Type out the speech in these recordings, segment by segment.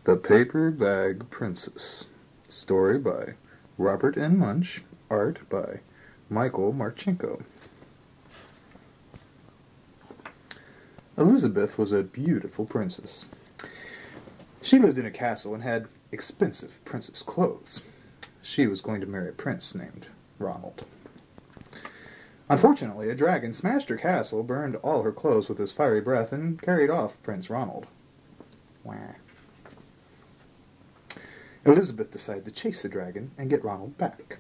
The Paperbag Princess. Story by Robert Munsch. Art by Michael Marchenko. Elizabeth was a beautiful princess. She lived in a castle and had expensive princess clothes. She was going to marry a prince named Ronald. Unfortunately, a dragon smashed her castle, burned all her clothes with his fiery breath, and carried off Prince Ronald. Wah. Elizabeth decided to chase the dragon and get Ronald back.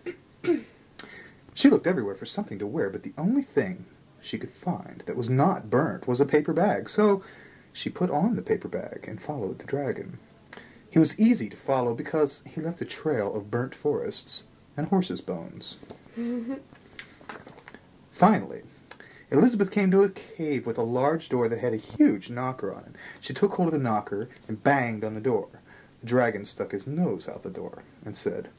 She looked everywhere for something to wear, but the only thing she could find that was not burnt was a paper bag, so she put on the paper bag and followed the dragon. He was easy to follow because he left a trail of burnt forests and horses' bones. Finally, Elizabeth came to a cave with a large door that had a huge knocker on it. She took hold of the knocker and banged on the door. The dragon stuck his nose out the door and said,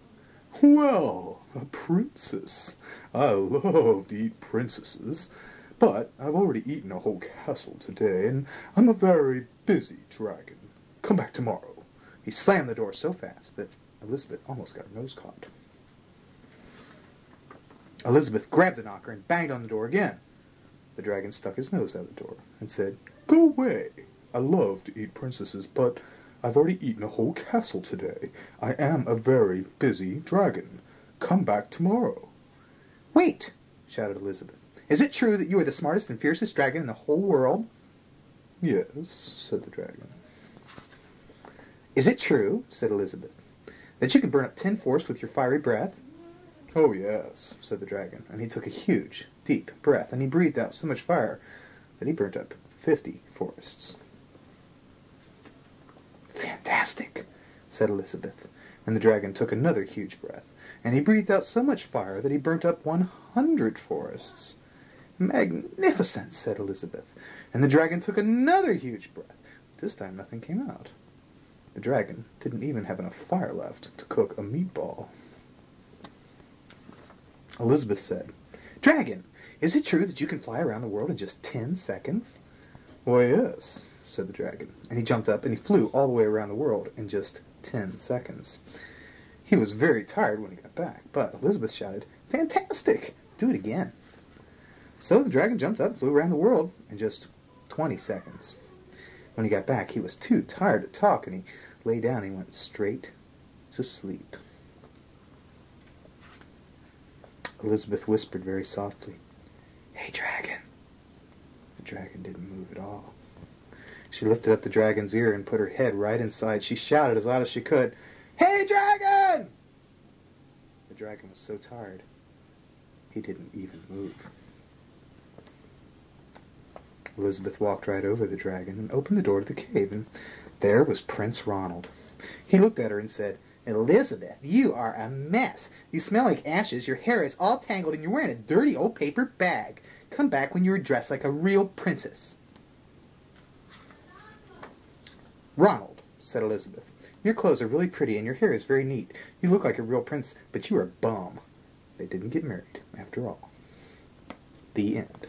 "Well, a princess. I love to eat princesses, but I've already eaten a whole castle today, and I'm a very busy dragon. Come back tomorrow." He slammed the door so fast that Elizabeth almost got her nose caught. Elizabeth grabbed the knocker and banged on the door again. The dragon stuck his nose out the door and said, "Go away. I love to eat princesses, but I've already eaten a whole castle today. I am a very busy dragon. Come back tomorrow." "Wait!" shouted Elizabeth. "Is it true that you are the smartest and fiercest dragon in the whole world?" "Yes," said the dragon. "Is it true," said Elizabeth, "that you can burn up 10 forests with your fiery breath?" "Oh, yes," said the dragon, and he took a huge, deep breath, and he breathed out so much fire that he burnt up 50 forests. "Fantastic," said Elizabeth, and the dragon took another huge breath, and he breathed out so much fire that he burnt up 100 forests. "Magnificent," said Elizabeth, and the dragon took another huge breath. This time nothing came out. The dragon didn't even have enough fire left to cook a meatball. Elizabeth said, "Dragon, is it true that you can fly around the world in just 10 seconds?" "Why, yes," said the dragon, and he jumped up and he flew all the way around the world in just 10 seconds. He was very tired when he got back, but Elizabeth shouted, "Fantastic! Do it again." So the dragon jumped up and flew around the world in just 20 seconds. When he got back, he was too tired to talk, and he lay down and he went straight to sleep. Elizabeth whispered very softly, "Hey, dragon." The dragon didn't move at all. She lifted up the dragon's ear and put her head right inside. She shouted as loud as she could, "Hey, dragon!" The dragon was so tired, he didn't even move. Elizabeth walked right over the dragon and opened the door to the cave, and there was Prince Ronald. He looked at her and said, "Elizabeth, you are a mess. You smell like ashes, your hair is all tangled, and you're wearing a dirty old paper bag. Come back when you're dressed like a real princess." "Ronald," said Elizabeth, "your clothes are really pretty and your hair is very neat. You look like a real prince, but you are a bum." They didn't get married after all. The end.